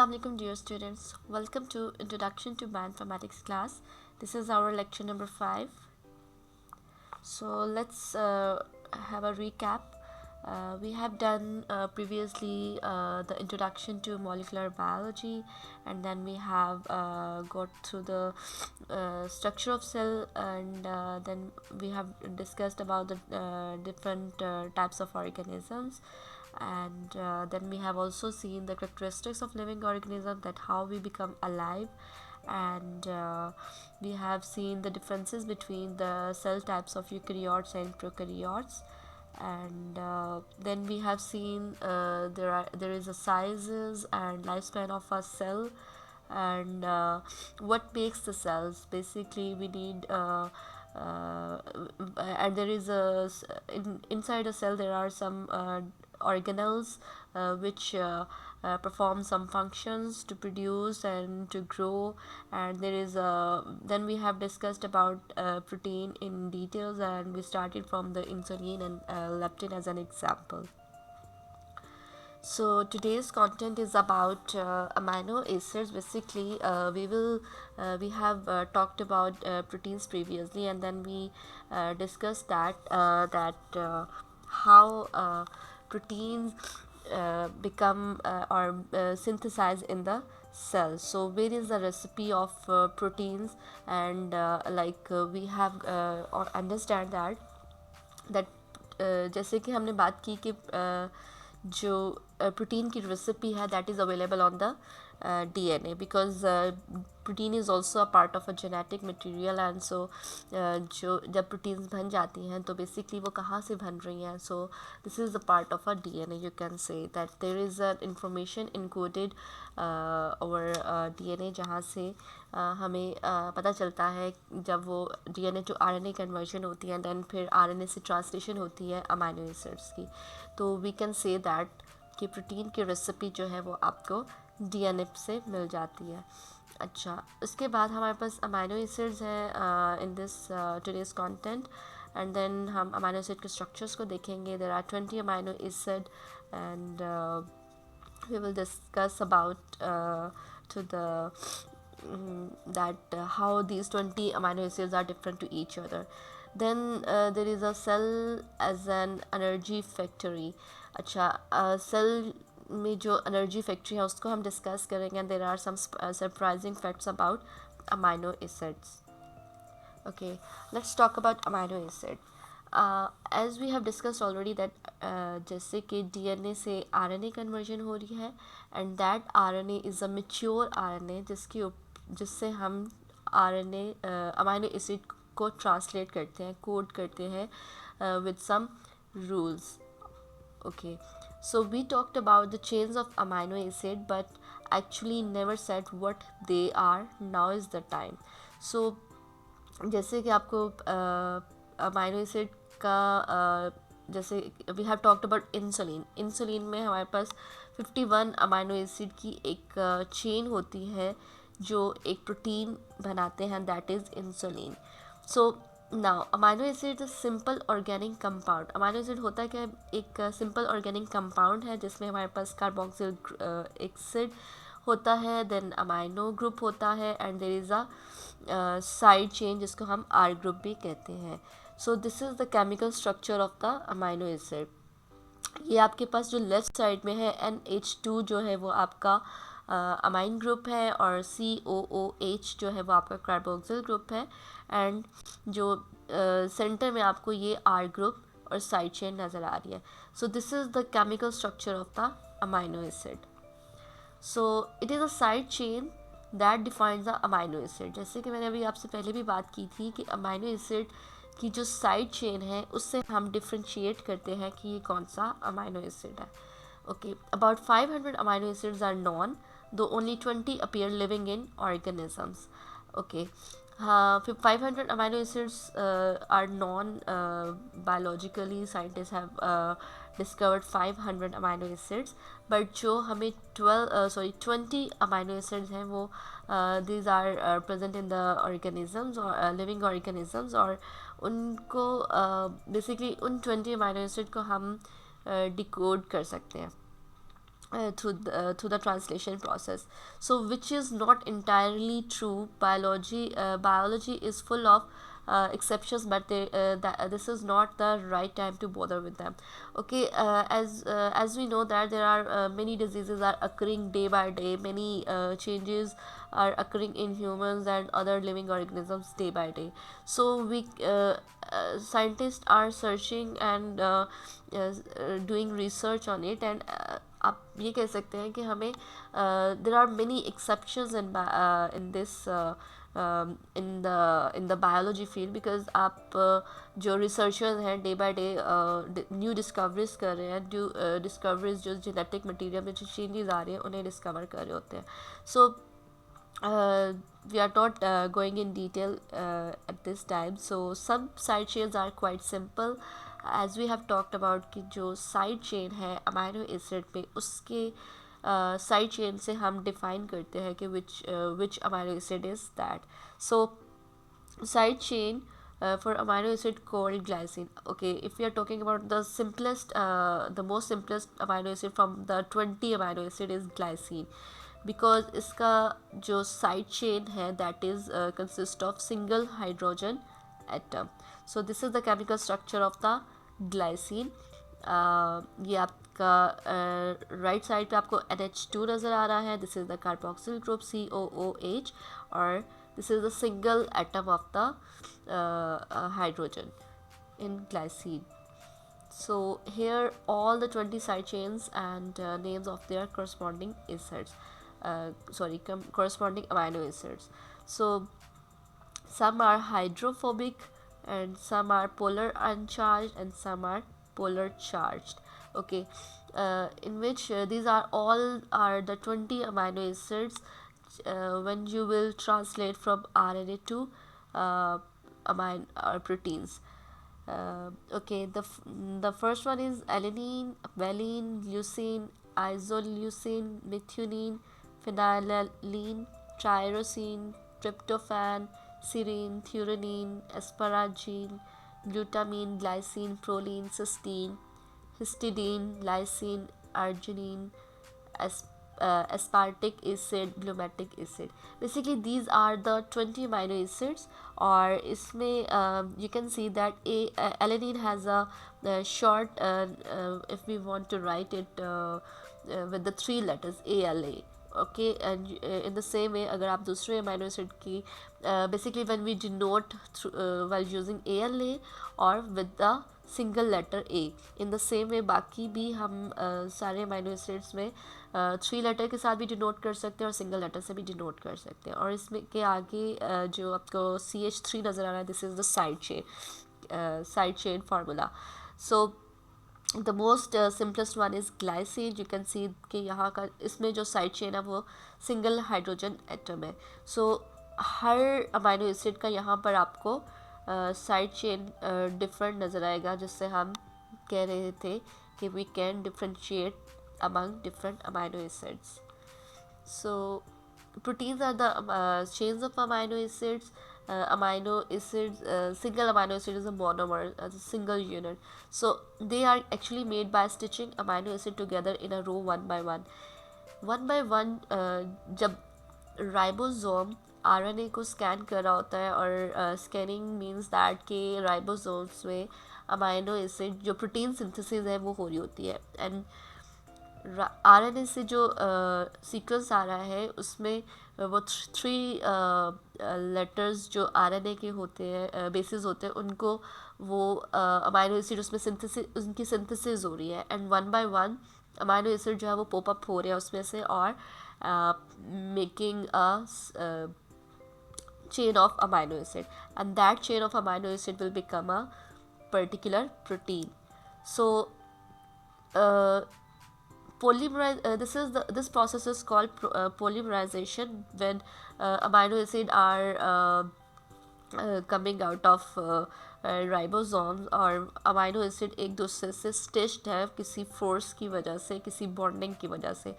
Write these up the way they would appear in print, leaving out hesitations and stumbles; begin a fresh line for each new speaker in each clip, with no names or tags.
Assalamualaikum dear students. Welcome to Introduction to Bioinformatics class. This is our lecture number 5. So let's have a recap. We have done previously the introduction to molecular biology, and then we have got through the structure of cell, and then we have discussed about the different types of organisms, and then we have also seen the characteristics of living organism, that how we become alive, and we have seen the differences between the cell types of eukaryotes and prokaryotes, and then we have seen there is a sizes and lifespan of a cell, and what makes the cells. Basically we need and there is inside a cell there are some organelles which perform some functions to produce and to grow, and there is then we have discussed about protein in details, and we started from the insulin and leptin as an example. So today's content is about amino acids. Basically we have talked about proteins previously, and then we discussed that how proteins become or synthesize in the cell. So where is the recipe of proteins, and we have or understand that जैसे कि हमने बात की कि जो protein की recipe है that is available on the DNA, because protein is also a part of a genetic material, and so जो जब proteins बन जाती हैं तो basically वो कहाँ से बन रही हैं. So this is the part of a DNA. You can say that there is an information encoded over DNA, जहाँ से हमें पता चलता है जब वो DNA to RNA conversion होती है, then फिर RNA से translation होती है amino acids की. तो we can say that कि प्रोटीन की रेसिपी जो है वो आपको DNA से मिल जाती है. अच्छा, उसके बाद हमारे पास अमाइनो एसिड्स हैं in this today's content, and then हम अमाइनो एसिड के स्ट्रक्चर्स को देखेंगे. There are 20 amino acid, and we will discuss about to the that how these 20 amino acids are different to each other. Then there is a cell as an energy factory. अच्छा, cell में जो energy factory है उसको हम discuss करेंगे, and there are some surprising facts about amino acids. Okay, let's talk about amino acid. As we have discussed already that जैसे कि DNA से आरएनए कन्वर्जन हो रही है, and that RNA is a mature RNA जिससे हम RNA amino acid को translate करते हैं, कोड करते हैं with some rules. Okay, so we talked about the chains of amino acid, but actually never said what they are. Now is the time. So जैसे कि आपको अमाइनो एसिड का जैसे we have talked about insulin में हमारे पास 51 amino acid की एक chain होती है जो एक प्रोटीन बनाते हैं, that is insulin. So now amino acid is simple organic compound. Amino acid होता है क्या, एक सिंपल ऑर्गेनिक कंपाउंड है जिसमें हमारे पास कार्बोक्सिल एसिड होता है, देन अमाइनो ग्रुप होता है, and there is a side chain जिसको हम आर ग्रुप भी कहते हैं. So this is the chemical structure of the amino acid. ये आपके पास जो लेफ़्ट साइड में है NH2 जो है वो आपका अमाइन ग्रुप है, और COOH जो है वो आपका कार्बोक्सिल ग्रुप है, एंड जो सेंटर में आपको ये R ग्रुप और साइड चेन नज़र आ रही है. सो this is the chemical structure of the amino acid. So it is a side chain that defines the amino acid. जैसे कि मैंने अभी आपसे पहले भी बात की थी कि अमाइनो एसिड की जो साइड चेन है उससे हम डिफ्रेंशिएट करते हैं कि ये कौन सा अमाइनो एसिड है. Okay, about 500 amino acids are known, though only 20 appear living in organisms. Okay, 500 amino acids are known biologically. Scientists have discovered 500 amino acids, but जो हमें 20 amino acids हैं वो these are present in the organisms or living organisms, और उनको basically उन 20 amino acid को हम decode कर सकते हैं. through the translation process. So which is not entirely true. Biology is full of exceptions, but this is not the right time to bother with them. Okay, as we know that there are many diseases are occurring day by day, many changes are occurring in humans and other living organisms day by day. So we scientists are searching and doing research on it, and आप ये कह सकते हैं कि हमें there are many exceptions in this in the biology field, because आप जो researchers हैं day by day new discoveries कर रहे हैं, न्यू डिस्कवरीज जो जेनेटिक मटीरियल में जो चेंजेस आ रहे हैं उन्हें डिस्कवर कर रहे होते हैं. सो we are not going in detail at this time. So some side chains are quite simple, as we have talked about कि जो साइड चेन है अमाइनो एसिड पे, उसके साइड चेन से हम डिफाइन करते हैं कि which amino acid is that. So side chain for amino acid called glycine. Okay, if we are talking about the most simplest amino acid from the 20 amino acid is glycine, because इसका जो side chain है that is consist of single hydrogen atom. So this is the chemical structure of the glycine. ये आपका right side पे आपको NH2 नज़र आ रहा है. This is the carboxyl group COOH, और this is the single atom of the hydrogen in glycine. So here all the 20 side chains and names of their corresponding acids, corresponding amino acids. So some are hydrophobic, and some are polar uncharged, and some are polar charged. Okay, in which these are all are the 20 amino acids when you will translate from RNA to amine or proteins. Okay, the first one is alanine, valine, leucine, isoleucine, methionine, phenylalanine, tyrosine, tryptophan, serine, threonine, asparagine, glutamine, glycine, proline, cysteine, histidine, lysine, arginine, aspartic acid, glumatic acid. Basically these are the 20 amino acids. और इसमें you can see that alanine has a short, if we want to write it with the 3 letters ALA. Okay, and in the same way अगर आप दूसरे amino acid की basically when we denote while using ALA or with the single letter A, in the same way बाकी भी हम सारे amino acids में 3 letter के साथ भी डिनोट कर सकते हैं और सिंगल लेटर से भी डिनोट कर सकते हैं. और इसमें के आगे जो आपको CH3 नज़र आ रहा है, this is the side chain formula. So the most simplest one is glycine. You can सी कि यहाँ का इसमें जो साइड चेन है वो सिंगल हाइड्रोजन एटम है. सो हर अमाइनो एसिड का यहाँ पर आपको साइड चेन डिफरेंट नज़र आएगा, जिससे हम कह रहे थे कि we can differentiate among different amino acids. So proteins are the chains of amino acids. Single amino acid is a monomer, as a single unit. So they are actually made by stitching amino acid together in a row one by one. जब ribosome RNA को scan कर रहा होता है, और scanning means that के ribosomes में amino acid जो प्रोटीन सिंथेसिस है वो हो रही होती है. एंड RNA से जो सीक्वेंस आ रहा है उसमें वो 3 लेटर्स जो RNA के होते हैं, बेसिस होते हैं, उनको वो अमाइनो एसिड उसमें उनकी सिंथेसिस हो रही है. एंड 1 by 1 अमाइनो एसिड जो है वो पॉप अप हो रहे हैं उसमें से, और making a chain of amino acid, and that chain of amino acid will become a particular protein. So this process is called polymerization, when amino acid are coming out of ribosomes, और amino acid एक दूसरे से stitched है किसी force की वजह से, किसी बॉन्डिंग की वजह से.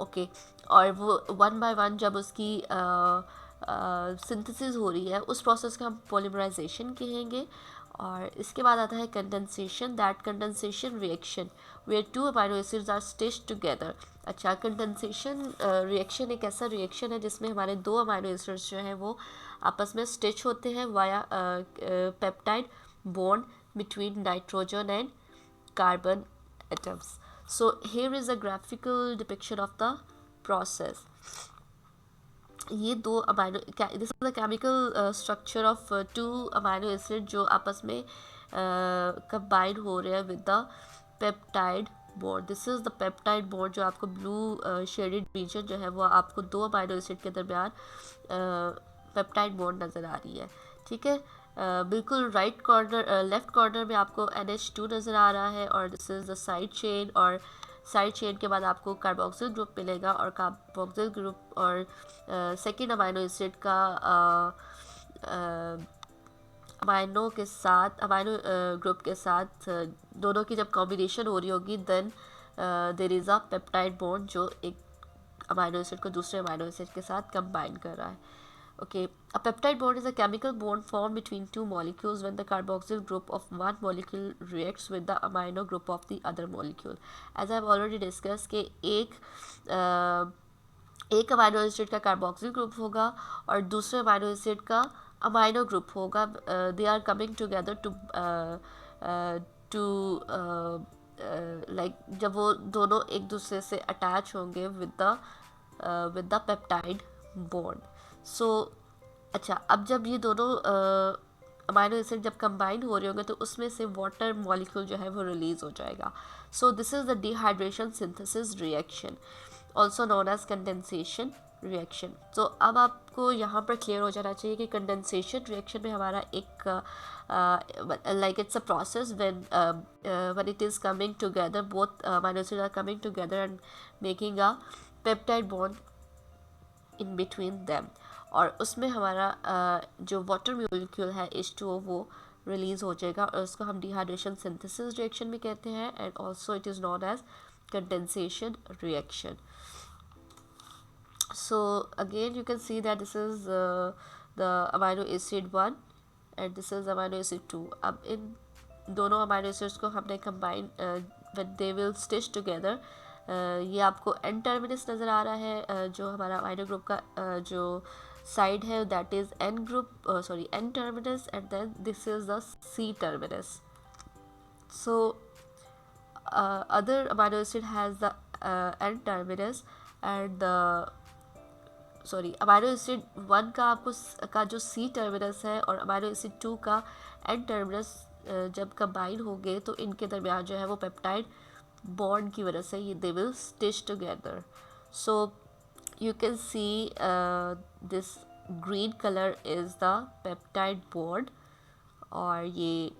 ओके, और वो 1 by 1 जब उसकी सिंथेसिस हो रही है, उस प्रोसेस को हम पॉलीमराइजेशन कहेंगे. और इसके बाद आता है condensation. That condensation reaction where 2 amino acids are stitched together अच्छा, कंडेंसेशन रिएक्शन एक ऐसा रिएक्शन है जिसमें हमारे दो अमाइनो एसिड्स जो हैं वो आपस में स्टिच होते हैं via peptide bond between nitrogen and carbon atoms. So here is a graphical depiction of the process. ये दो amino this is the chemical structure of two amino acid जो आपस में कंबाइन हो रहे हैं with the peptide bond. This is the peptide bond जो आपको ब्लू शेडेड रीजन जो है वो आपको दो अमाइनो एसिड के दरमियान पेप्टाइड बॉन्ड नज़र आ रही है. ठीक है, बिल्कुल राइट कॉर्नर लेफ्ट कॉर्नर में आपको NH2 नज़र आ रहा है और this is the side chain. और साइड चेन के बाद आपको कार्बोक्सिल ग्रुप मिलेगा और कार्बोक्सिल ग्रुप और सेकेंड अमाइनो एसिड का अमाइनो के साथ अमाइनो ग्रुप के साथ दोनों की जब कॉम्बिनेशन हो रही होगी then there is a peptide bond जो एक अमाइनो एसिड को दूसरे अमाइनो एसिड के साथ कंबाइन कर रहा है. Okay, a peptide bond is a chemical bond formed between two molecules when the carboxyl group of one molecule reacts with the amino group of the other molecule. As I have already discussed कि एक amino acid का carboxyl group होगा और दूसरे amino acid का amino group होगा. They are coming together to like जब वो दोनों एक दूसरे से अटैच होंगे with the peptide bond. So अच्छा, अब जब ये दोनों अमाइनो एसिड जब कंबाइन हो रहे होंगे तो उसमें से वाटर मॉलिक्यूल जो है वो रिलीज हो जाएगा. So this is the dehydration synthesis reaction also known as condensation reaction. तो अब आपको यहाँ पर क्लियर हो जाना चाहिए कि कंडेंसेशन रिएक्शन में हमारा एक like it's a process when it is coming together both amino acid are coming together and making a peptide bond in between them. और उसमें हमारा जो वाटर मॉलिक्यूल है H2O वो रिलीज़ हो जाएगा और उसको हम डिहाइड्रेशन सिंथेसिस रिएक्शन भी कहते हैं and also it is known as condensation reaction. So again you can see that this is the amino acid 1 and this is amino acid 2. अब इन दोनों अमाइनो एसिड्स को हमने combine when they will stitch together. ये आपको N terminus नज़र आ रहा है जो हमारा अमाइनो ग्रुप का जो साइड है that is N group N terminus and then this is the C terminus. So other amino acid has the N terminus and amino acid 1 का आपको का जो सी टर्मिनस है और अमाइनो एसिड 2 का एन टर्मिनस जब combine होंगे तो इनके दरमियान जो है वो पेप्टाइड बॉन्ड की वजह से ये दे will stitch together. So you can see this green colour is the peptide bond और ये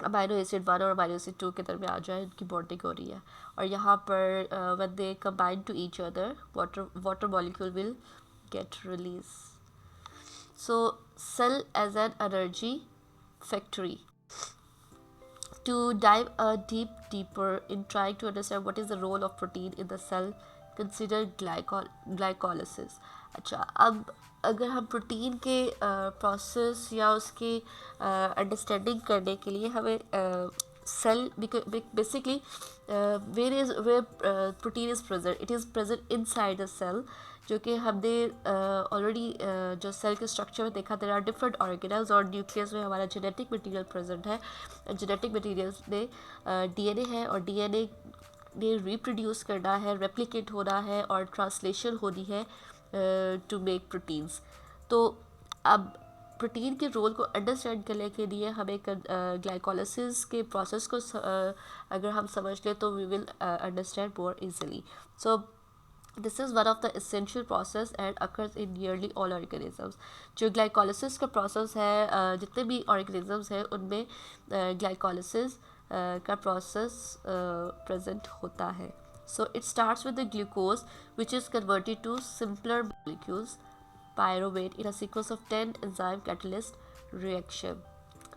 अमाइनो एसिड 1 और अमाइनो एसिड 2 के दरमियान जो है इनकी बॉन्डिंग हो रही है. और यहाँ पर when they combine to each other water molecule will get release. So cell as an energy factory. To dive deeper in trying to understand what is the role of protein in the cell, consider glycolysis. अच्छा, अब अगर हम protein के process या उसकी understanding करने के लिए हमें cell basically where protein is present, it is present inside the cell. जो कि हमने ऑलरेडी जो सेल के स्ट्रक्चर में देखा, देयर आर डिफरेंट ऑर्गेनेल्स और न्यूक्लियस में हमारा जेनेटिक मटेरियल प्रेजेंट है. जेनेटिक मटेरियल में DNA है और DNA ने रिप्रोड्यूस करना है, रेप्लिकेट होना है और ट्रांसलेशन होनी है टू मेक प्रोटीन्स. तो अब प्रोटीन के रोल को अंडरस्टैंड करने के लिए हमें ग्लाइकोलाइसिस के प्रोसेस को अगर हम समझ लें तो we will understand more easily. So this is one of the essential process and occurs in nearly all organisms. जो ग्लाइकोलाइसिस का प्रोसेस है जितने भी ऑर्गेनिजम्स हैं उनमें ग्लाइकोलाइसिस का प्रोसेस प्रेजेंट होता है. So it starts with the glucose which is converted to simpler molecules pyruvate in a sequence of 10 enzyme catalyst reaction.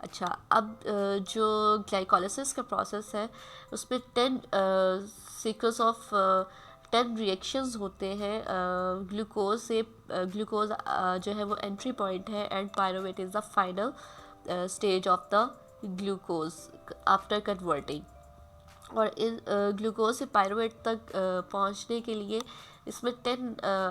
अच्छा, अब जो ग्लाइकोलाइसिस का प्रोसेस है उसमें 10 सीक्वेंस ऑफ 10 रिएक्शंस होते हैं. ग्लूकोज से ग्लूकोज जो है वो एंट्री पॉइंट है and pyruvate is the final stage of the glucose after converting. और इन ग्लूकोज से पायरुवेट तक पहुंचने के लिए इसमें 10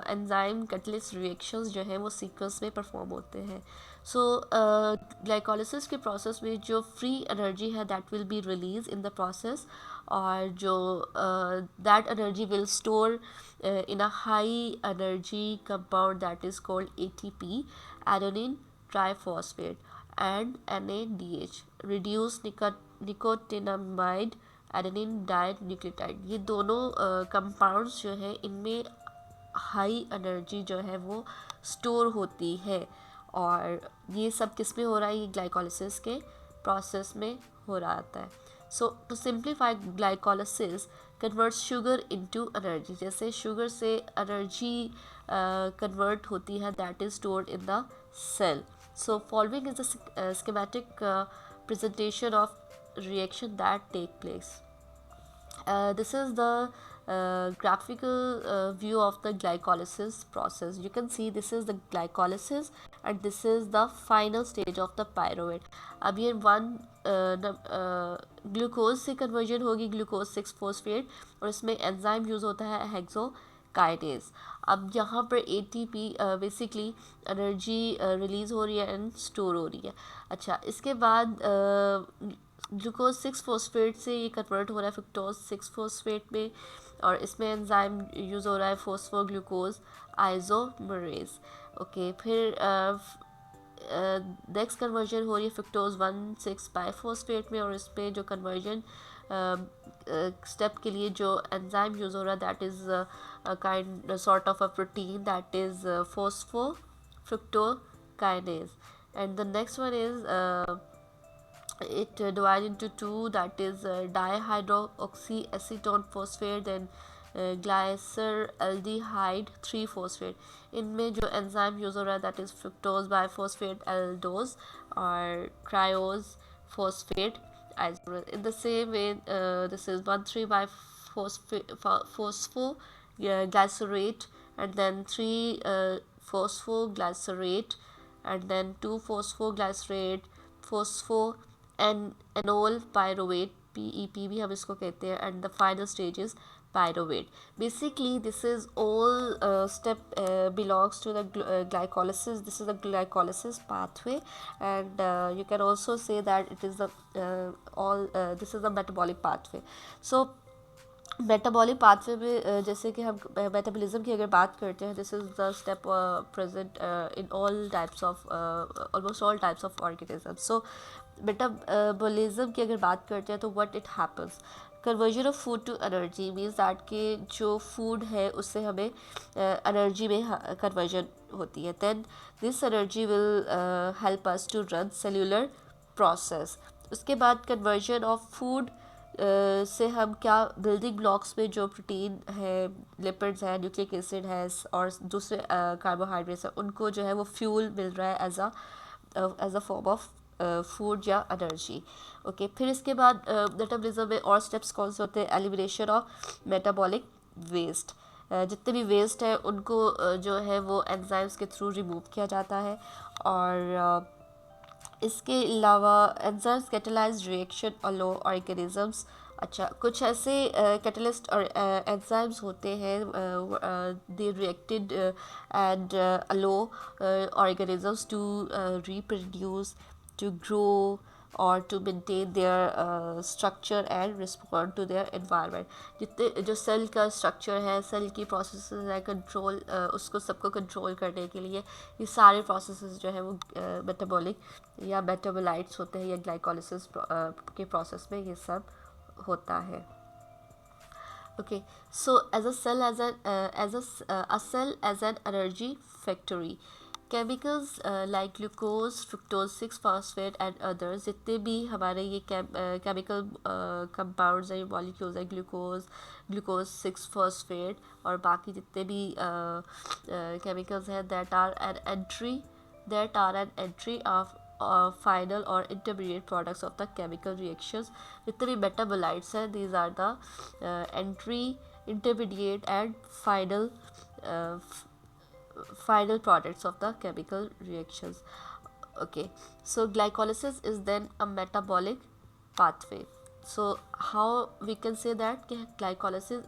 एंजाइम कैटलिस्ट रिएक्शंस जो हैं वो सीक्वेंस में परफॉर्म होते हैं. सो ग्लाइकोलिसिस के प्रोसेस में जो फ्री एनर्जी है that will be release in the process, और जो that energy will store in a high energy compound that is called ATP, adenine triphosphate, and NADH, reduce nicotinamide adenine dinucleotide. ये दोनों compounds जो है इनमें high energy जो है वो स्टोर होती है, और ये सब किस में हो रहा है, ये ग्लाइकोलिसिस के प्रोसेस में हो रहा आता है. So to simplify, glycolysis converts sugar into energy. जैसे शुगर से एनर्जी कन्वर्ट होती है that is stored in the cell. So following is the schematic presentation of reaction that take place. This is the graphical view of the glycolysis process. You can see this is the glycolysis and this is the final stage of the pyruvate. अब ये one glucose से conversion होगी glucose 6 phosphate, और इसमें enzyme use होता है hexokinase. अब यहाँ पर ATP बेसिकली एनर्जी रिलीज़ हो रही है एंड स्टोर हो रही है. अच्छा, इसके बाद ग्लूकोज 6 फॉस्फेट से ये कन्वर्ट हो रहा है फ्रुक्टोज 6 फॉस्फेट में, और इसमें एंजाइम यूज़ हो रहा है फॉस्फोग्लूकोज आइसोमरेज. ओके, फिर नेक्स्ट कन्वर्जन हो रही है फ्रुक्टोज 1,6-बाइफॉस्फेट में, और इसमें जो कन्वर्जन स्टेप के लिए जो एंजाइम यूज़ हो रहा है that is kind sort of a protein that is phosphofructokinase. And the next one is it divided into two, that is dihydroxyacetone phosphate, then glyceraldehyde 3 phosphate. इनमें जो एंजाइम यूज़ हो रहा है that is fructose bisphosphate aldose और triose phosphate isomerase. In the same way this is 1,3-phosphoglycerate and then 3-phosphoglycerate and then 2-phosphoglycerate phosphो enol pyruvate PEP भी हम इसको कहते हैं, and the final stage is pyruvate. Basically this is all step belongs to the glycolysis. This is the glycolysis pathway, and you can also say that it is the this is the metabolic pathway. So metabolic pathway में जैसे कि हम metabolism की अगर बात करते हैं, this is the step present in all types of almost all types of organism. So metabolism की अगर बात करते हैं तो what it happens, conversion of food to energy means that कि जो फूड है उससे हमें एनर्जी में कन्वर्जन होती है. Then this energy will help us to run cellular process. उसके बाद कन्वर्जन ऑफ फूड से हम क्या बिल्डिंग ब्लॉक्स में जो प्रोटीन है, लिपिड्स है, न्यूक्लिक एसिड है और दूसरे कार्बोहाइड्रेट्स हैं, उनको जो है वो फ्यूल मिल रहा है as a form of food या एनर्जी. ओके, फिर इसके बाद मेटाबॉलिज्म में और स्टेप्स कौन से होते हैं, एलिमिनेशन ऑफ मेटाबॉलिक वेस्ट. जितने भी वेस्ट है उनको जो है वो एंजाइम्स के थ्रू रिमूव किया जाता है. और इसके अलावा enzymes catalyse reaction allow organisms. अच्छा, कुछ ऐसे कैटलिस्ट और एंजाइम्स होते हैं they reacted and allow organisms to reproduce, to grow और to maintain their structure and respond to their environment. जितने जो सेल का स्ट्रक्चर है, सेल की प्रोसेसेस है, कंट्रोल उसको सबको कंट्रोल करने के लिए ये सारे प्रोसेसेस जो है वो मेटाबॉलिक या मेटाबोलाइट्स होते हैं या ग्लाइकोलिसिस के प्रोसेस में ये सब होता है. Okay, so as a cell as a cell as an energy factory, chemicals like glucose, fructose 6 phosphate and others, जितने भी हमारे ये chemical compounds हैं, molecules हैं, glucose 6 phosphate और बाकी जितने भी chemicals हैं that are an entry of final or intermediate products of the chemical reactions. जितने भी metabolites हैं, these are the entry, intermediate and final products of the chemical reactions. Okay, so glycolysis is then a metabolic pathway. So how we can say that glycolysis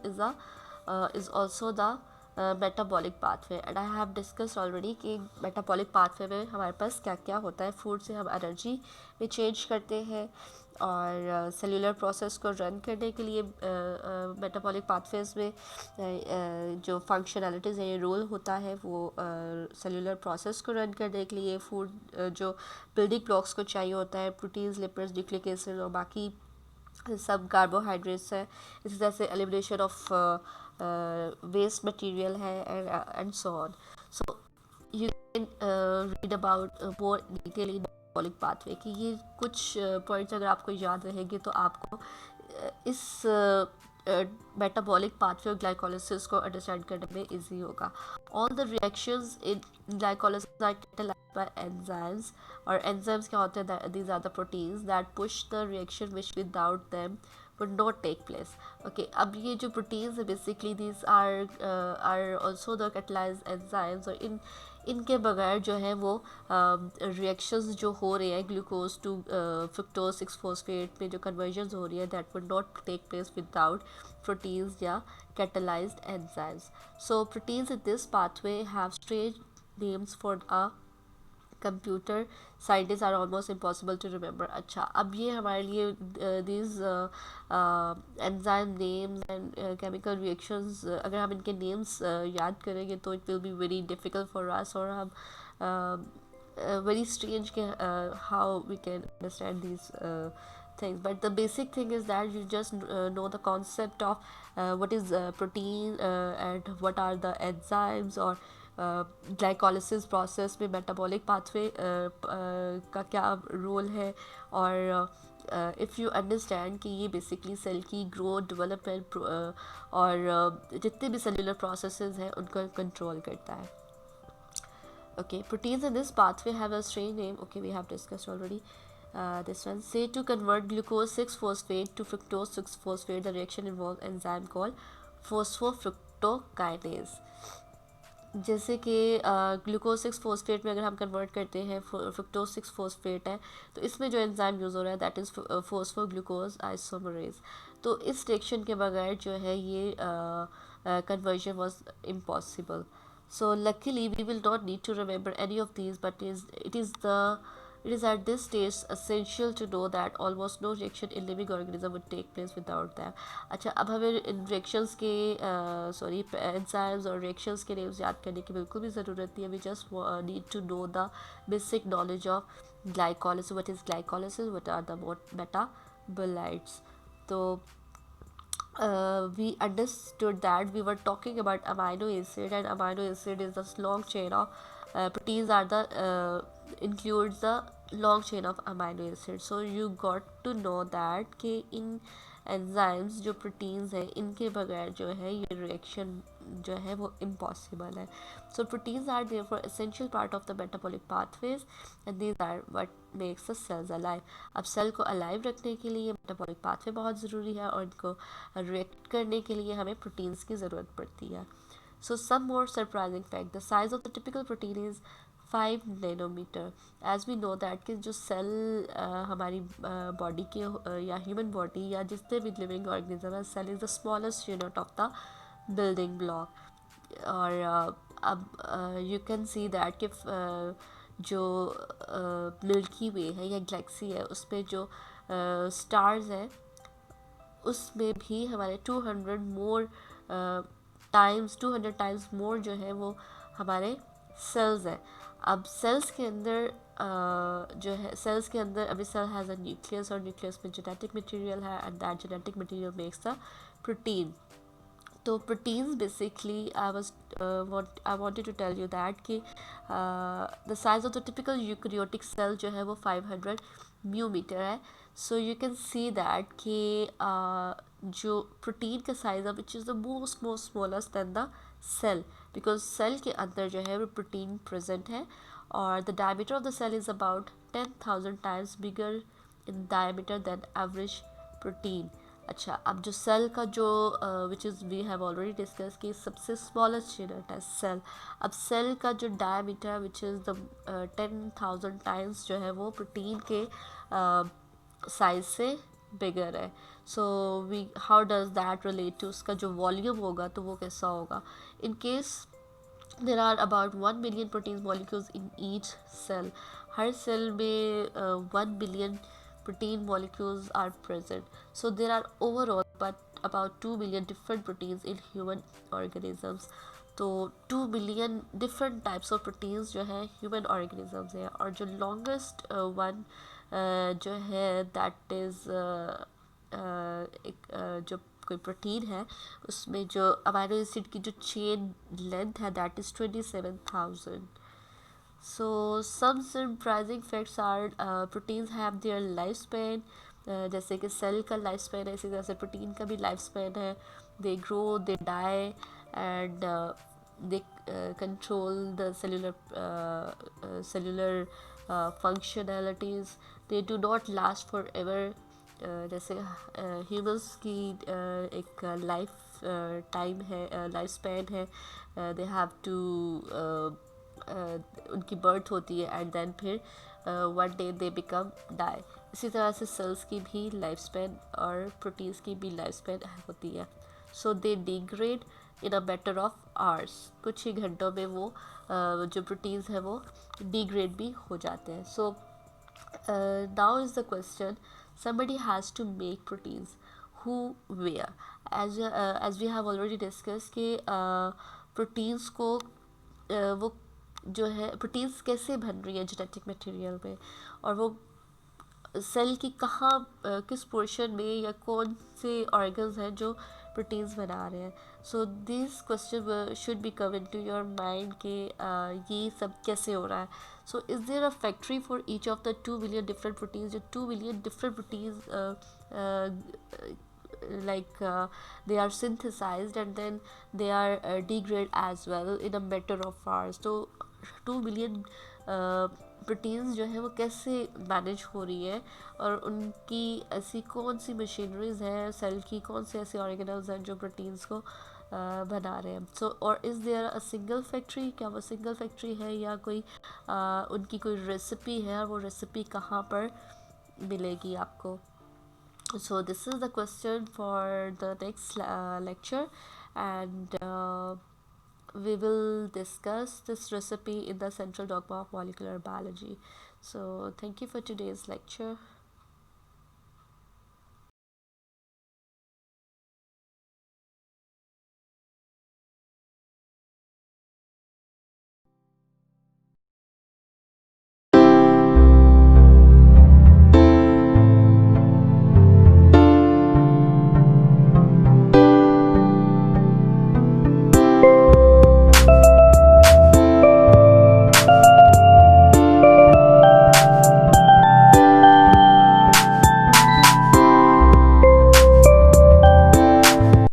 is also the metabolic pathway, and I have discussed already कि metabolic pathway में हमारे पास क्या क्या होता है. Food से हम energy में चेंज करते हैं, और सेलुलर प्रोसेस को रन करने के लिए मेटाबॉलिक पाथवेज में जो फंक्शनैलिटीज़ है, ये रोल होता है वो सेलुलर प्रोसेस को रन करने के लिए. फूड जो बिल्डिंग ब्लॉक्स को चाहिए होता है, प्रोटीन्स, लिपिड्स, न्यूक्लिक एसिड और बाकी सब कार्बोहाइड्रेट्स है. इसी तरह से एलिमिनेशन ऑफ वेस्ट मटेरियल है, and so on. So you can read about more detail in metabolic pathway कि ये कुछ पॉइंट्स अगर आपको याद रहेंगे तो आपको इस मेटाबॉलिक पाथवे और ग्लाइकोलिसिस को अंडरस्टैंड करने में इजी होगा. All the reactions in glycolysis are catalyzed by enzymes, और एंजाइम्स क्या होते हैं? These are the proteins that push the reaction which without them would not take place. Okay, अब ये जो प्रोटीन्स है basically these are also the catalyzed enzymes, और इनके बगैर जो है वो रिएक्शंस जो हो रहे हैं ग्लूकोज टू फ्रुक्टोज 6-phosphate में जो कन्वर्जन्स हो रही है that would not take place without proteins या catalyzed enzymes. So proteins in this pathway have strange names for a computer scientist are almost impossible to remember. अच्छा, अब ये हमारे लिए these enzyme names and chemical reactions, अगर हम इनके names याद करेंगे तो it will be very difficult for us, और हम वेरी स्ट्रेंज के how we can understand these things. But the basic thing is that you just know the concept of what is protein and what are the enzymes, or glycolysis process में metabolic pathway का क्या role है. और if you understand कि ये basically cell की growth, development और जितने भी सेलुलर प्रोसेसेस हैं उनको कंट्रोल करता है. Okay, proteins in this pathway have a strange name. Okay, we have discussed already this one. Say to convert glucose 6-phosphate to fructose 6-phosphate, the reaction involves enzyme called phosphofructokinase. जैसे कि glucose 6-phosphate में अगर हम convert करते हैं fructose 6-phosphate है, तो इसमें जो एंजाइम यूज़ हो रहा है दैट इज़ फोस्फोग्लूकोज आइसोमरेज. तो इस रिएक्शन के बगैर जो है ये conversion was impossible. So luckily we will not need to remember any of these, but it is at this stage essential to know that almost no reaction in living organism would take place without them. अच्छा, अब हमें इन reactions के enzymes और reactions के names याद करने की बिल्कुल भी ज़रूरत नहीं है. We just need to know the basic knowledge of glycolysis. What is glycolysis, what are the metabolites. तो we understood that we were talking about amino acid, and amino acid is this long chain of proteins are the includes the long chain of amino acid. So you got to know that कि इन enzymes जो proteins हैं इनके बगैर जो है ये reaction जो है वो इम्पॉसिबल है. So proteins are there for essential part of the metabolic pathways, and these are what makes the cells alive. अब सेल को अलाइव रखने के लिए मेटाबॉलिक पाथवे बहुत ज़रूरी है, और इनको रिएक्ट करने के लिए हमें प्रोटीन्स की ज़रूरत पड़ती है. So some more surprising fact, the size of the typical protein is 5 nanometre. As we know that कि जो सेल हमारी बॉडी के या ह्यूमन बॉडी या जितने भी लिविंग ऑर्गेनिज्म है, cell is the smallest unit of the building block. और अब यू कैन सी दैट कि जो मिल्की वे है या गैलेक्सी है उसमें जो स्टार्स हैं उसमें भी हमारे 200 टाइम्स मोर जो है वो हमारे सेल्स हैं. अब सेल्स के अंदर जो है सेल्स के अंदर अभी सेल हैज़ अ न्यूक्लियस, और न्यूक्लियस में जेनेटिक मटेरियल है, and that genetic material makes the protein. तो proteins basically I wanted to tell you that कि the size of the typical eukaryotic cell जो है वो 500 म्यूमीटर है. So you can see that कि जो प्रोटीन का साइज है which is the most smallest than the cell, because cell के अंदर जो है वो प्रोटीन प्रेजेंट है, और the diameter of the cell is about 10,000 times bigger in diameter than average protein. अच्छा, अब जो सेल का जो which is we have already discuss कि सबसे स्मॉलेस्ट यूनिट है सेल. अब सेल का जो diameter which is the 10,000 times जो है वो प्रोटीन के साइज से बिगर है. So we how does that relate to, उसका जो वॉल्यूम होगा तो वो कैसा होगा. In case there are about 1 million protein molecules in each cell. हर सेल में 1 billion protein molecules are present. So there are overall but about 2 billion different proteins in human organisms. तो 2 billion different types of proteins जो है human organisms है. और जो longest one जो है that is एक जो कोई प्रोटीन है उसमें जो अमाइनो एसिड की जो चेन लेंथ है that is 27,000. So some surprising facts are proteins have their life span. जैसे कि सेल का लाइफ स्पैन है, इसी तरह से प्रोटीन का भी लाइफ स्पैन है. They grow, they die and they control the cellular functionalities. They do not last for ever. जैसे ह्यूमंस की एक लाइफ टाइम है, लाइफ स्पैन है. दे हैव टू उनकी बर्थ होती है एंड देन फिर one day they become die. इसी तरह से सेल्स की भी लाइफ स्पैन और प्रोटीन्स की भी लाइफ स्पैन होती है. So they degrade in a matter of hours. कुछ ही घंटों में वो जो प्रोटीन्स है वो डिग्रेड भी हो जाते हैं. सो now is the question, somebody has to make proteins, who, where. As we have already discussed कि proteins को वो जो है प्रोटीन्स कैसे बन रही है जेनेटिक मटेरियल में, और वो सेल की कहाँ किस पोर्शन में या कौन से ऑर्गन्स हैं जो प्रोटीन्स बना रहे हैं. So this question should be come in to your mind कि ये सब कैसे हो रहा है. So is there a factory for each of the 2 billion different proteins. जो 2 billion different proteins like they are synthesized and then they are degrade as well in a matter of hours. तो 2 billion proteins जो है वो कैसे manage हो रही है, और उनकी ऐसी कौन सी मशीनरीज हैं, सेल की कौन से ऐसे ऑर्गेनल्स हैं जो प्रोटीन्स को बना रहे हैं. सो और is there a single factory, क्या वो सिंगल फैक्ट्री है या कोई उनकी कोई रेसिपी है, और वो रेसिपी कहाँ पर मिलेगी आपको. So this is the question for the next lecture, and we will discuss this recipe in the central dogma of molecular biology. So thank you for today's lecture.